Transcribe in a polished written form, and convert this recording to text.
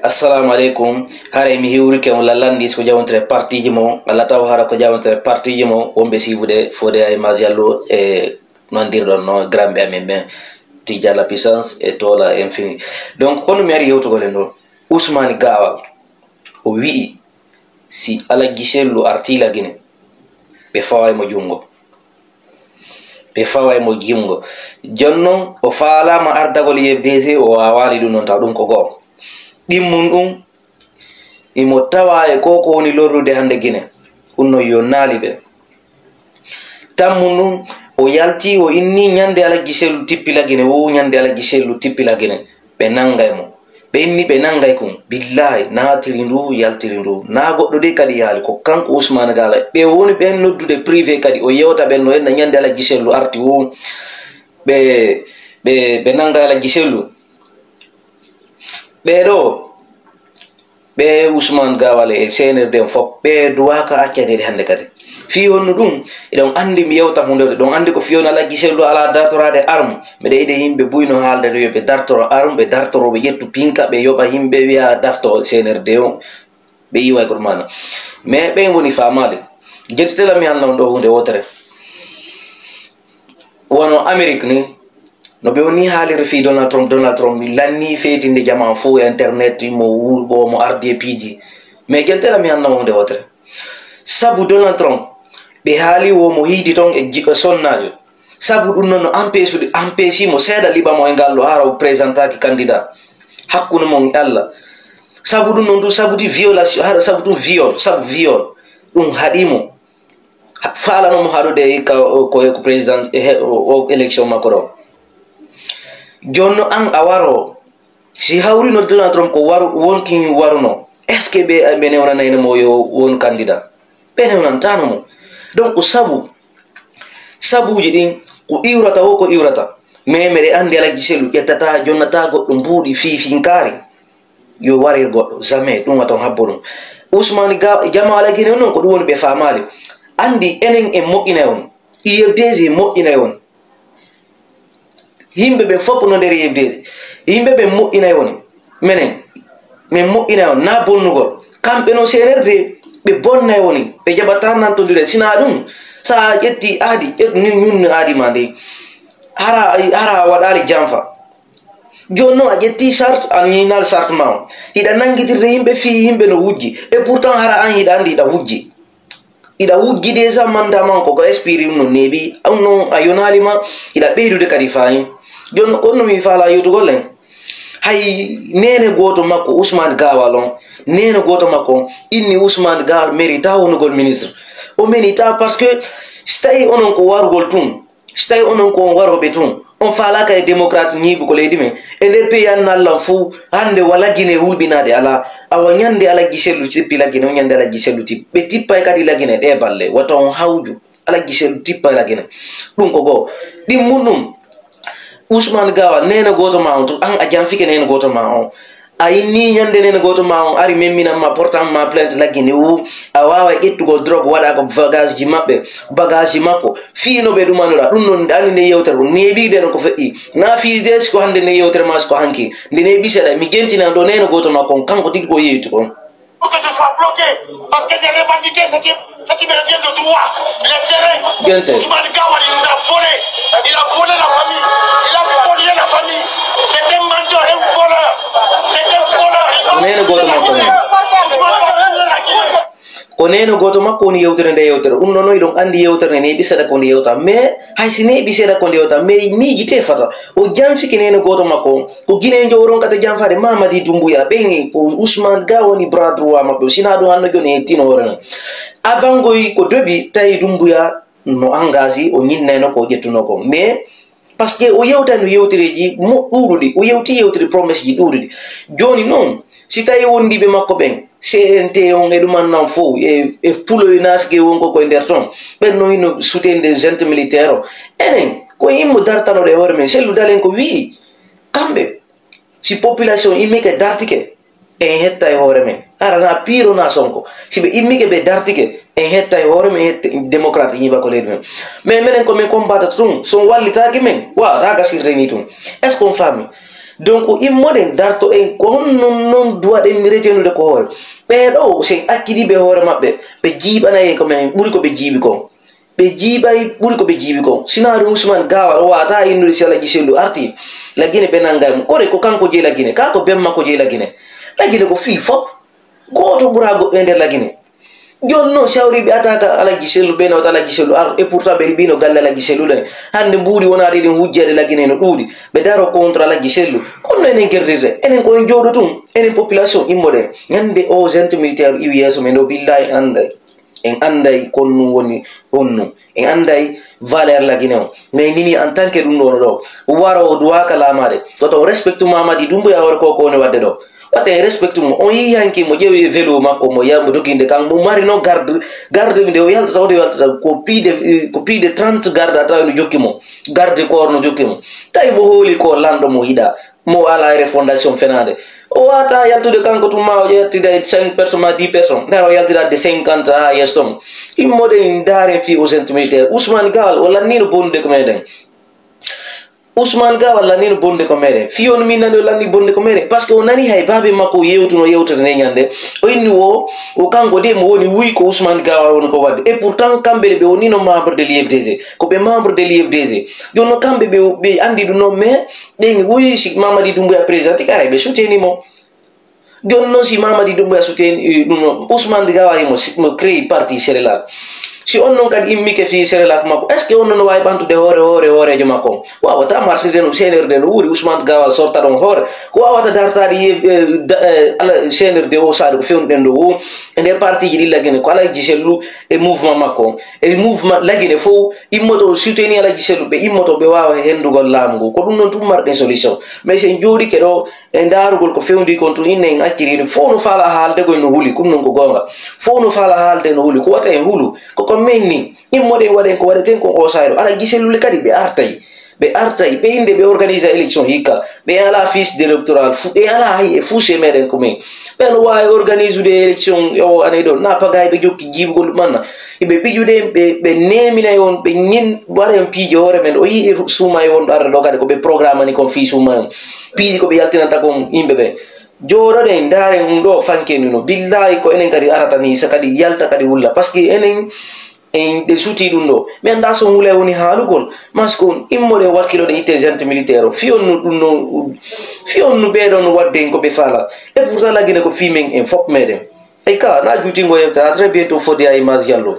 assalamu alaikum. Hare mi hiwri ke wala landis ko jawontre parti jimo alla taw hara ko jawontre parti jimo wombe sivude fode ay maziallo e non dir don no grambe amen ben tija la puissance et tola infini. Donc on mi ari yewto golen do Ousmane Gawal o wi si ala giselu artila gine be faway mo jungo be faway mo jungo jonno o faala ma ardagol yebdese o awali dun non taw dum ko go dimmun dum imo tawa e koko woni lorrude hande gine unno yo naali be tammun dum o yalti o inni nyande ala giselu tippila gine wo nyande ala giselu tippila gine be nangay mo be inni be nangay kum billahi naatirindu yaltirindu na goddo de kadi yaali ko kanko Ousmane Gawal be woni be noddude privé kadi o yewta ben no en nyande ala giselu arti wo be nangay ala giselu bedo be Ousmane Gawal e CNRD fop be duwaka accede hande kadi fi honno dum edon andi mi yewta hunde don andi ko fiona la giselu ala dartorade arme me de himbe buyno halde do be dartoro arme be dartoro be yettu pinka be yoba himbe wi'a darto CNRD on be yiwa ko mana me be woni famale jettela mi hanno do hunde wotere wono Amerique ni no be woni haalire fi Donald Trump lanni fetinde jama fo internet mo wurbo mo ardi piji me jettela mi hanno hunde wotere sabu Donald Trump be haali wo mo hiidi ton e jiko sonnajo sabu dum non empêche mo seeda liba mo e gallo haro présentaki candidat hakkuno mon Allah sabu dum non du sabu di violation haro sabu dum viol dum hadimo faala no mo harude ko président o election makoro jonno an awaro si hawri no Donald Trump ko waru wonki waruno est-ce que be newna nayno mo yo won candidat be newna tano mo donc sabuji din ko iwrata ho ko iwrata memere andi ala giselu yettata jonnata goddo mbudi fifinkari yo warir goddo jamais dum waton habbono Ousmane Gawal jama ala gine non ko dum woni be famale andi enen e mo'ina on IFDG mo'ina on himbe be fop no der IFDG himbe be mo'ina on menen men mo'ina on na bonnugol kambe no CNRD be bonna woni be jabata nan to dire sina dum sa yetti adi ni nyun adi mande hara wadali jamfa jonno a jetti charte aninal charte ma ida nangidirre himbe fi himbe no wujji e pourtant hara an ida andi ida wujji déjà manda man ko experience no nebi amno ayonalima ida beydude kadi fayin jonno konno mi fala yuto gollen hay nene goto makko Ousmane Gawal on nene goto makko inni Ousmane Gawal mérita wonugol ministre o mérita parce que stay onon ko wargol tun stay onon ko warobe tun on fala kay démocrate ni bu ko leydi men e nder pays an Allah fu hande wala gine hulbinade ala awa nyande ala giselu tipila gine nyande ala giselu tip be tippa kadi la gine de balle wato on hawju ala giselu tippa la gine dum ko go dim munum Ousmane Gawal nene goto ma on an a janfike nene goto ma on ay ni nyande nene goto ma on ari memmina ma portant ma plainte lagine wu awawa ettugo drogue wada ko bagage ji makko fiino be dumanura dum non dani ne yewtere nebi de ko fe'i na fi des ko hande ne yewtere mas ko hanki ne bi sada mi gentina do nene goto ma kon kanko tigi ko yeyitu kon pour que je sois bloqué parce que j'ai revendiqué ce qui me revient de droit les terrains Ousmane Gawal il a volé la famille il a spolié la famille c'est un menteur un voleur c'est un voleur nene goto makko ko neno goto makko woni yewtere nde yewtere nono idon andi yewtere ne bisada ko yewta mais hay sine bisada ko yewta mais ni jite fata o jamfiki neno goto makko ko gine jowron kata jamfade Mamadi Doumbouya bengi ko Ousmane Gawal woni bras droit makko sina do hanno joni tino horen avangoy ko dobi tay Doumbouya no engagé o nyinneno ko jettuno ko mais parce que o yewta no yewtereji mo durudi o yewti yewtere promesse ji durudi joni non si tay wondi be makko ben CNT on e duman nan fo e pulo inafike wonko ko nder ton ben no ino soutien des agents militaires enen ko immo dartano de horme sellu dalen ko wi kambe si population imike dartike en hetta e hore men ara na piro na sonko si be imike be dartike en hetta e hore men démocrate yiba ko ledmen mais menen ko men combattre tun son wallitaaki men wa raga sirte ni tun est ce qu'on fami donc immode darto en ko non duwa den miretenu de ko hore be do sen akidi be hore mabbe be jibana en ko men buri ko be jibi ko be jibay buri ko be jibi ko sinaru Usman Gawal o wata indu si ala giselu arti la Guinée be nangam ko re ko kanko je la Guinée ka ko bemma ko je la Guinée ko fi fop goto burago be nder la Guinée jonno shawri be ataka ala giselu be no ala giselu ar et pourtant be bino galle la giselu le hande mburi wona de hujjere la Guinée no dudi be daro contre la giselu konno enen gerdirde enen ko jodo tum enen population immode nyande o gente militaire iwiyeso men do billahi andai en andai konnu woni onno en andai valeur la Guinée mais nini en tant que dum do waro duwa kala made to respectu Mamadi Doumbouya war ko ne wadde do wate respectu mo on yi yanki mo jewi vélo makko mo yam dokinde kan mo mari no garde de o yalta tawde yalta ko plus de 30 garde ata no jokki mo garde corps no jokki mo tay mo holi ko lando mo hida mo ala refondation fenade o wata yaltude kanko tuma o yettida 5 personnes 10 personnes daro yaltida de 50 ha yestom immode ndare fi au centre militaire Ousmane Gawal wala ni no bonde ko meden Ousmane Gawal la ni bonde ko mere fiyon min nando la ni bonde ko mere parce que on nani hay babe makko yewtuno yewtere ne nyande o inni o kanko de mo woni wi ko Ousmane Gawal won ko wadde et pourtant kambe be woni no membre de l'IFDG ko be membre de l'IFDG jonno kambe be andi du no mais de ngi wi si Mamadi Doumbouya président kare be souteni mo jonno si Mamadi Doumbouya souteni no Ousmane Gawal mo créé parti Serelak si on non kad immi ke fi Serelak mako est ce que on non way bantu de hore jomako wa wata marché den sener den wuri Ousmane Gawal sorta don hore ko wata darta di ala sener de o sadu fewn den do ende parti ji la Guinée ko ala giselu e mouvement mako e mouvement la Guinée fo immoto soutenir ala giselu be immoto be wawa hendugol lamgo ko dum non tum marde solution mais sen jodi ke do e darugol ko fewndi contre inen akkiri fo no fala halde go no huli kum non ko gonga fo no fala halde no huli ko wata en hulu ko menni immode waden ko wadaten ko o sayro ala giselu kadi be artay be inde be organiser election hika be ala fiche d'électoral e ala hay fouché meden ko men ben way organiser de election o ane do na pagay be jokki jibgol manna be bijude be nemina yon be nyin wara piije hore men o yi suma yon dar do kadi ko be programme ni kon fi suma piiji ko be yaltinanta ko imbe be joro de ndare ndo fankeni no billahi ko enen kadi arata ni sakadi yalta kadi wulla parce que enen en de suti dundo men da so wule woni halugol maskon immode wakilo de ite gente militaire fion no be don wadde ko be fala et pourtant la Guinée ko fimen en fop meden e ka na juti ngoy très bientôt fodi ay mas yallo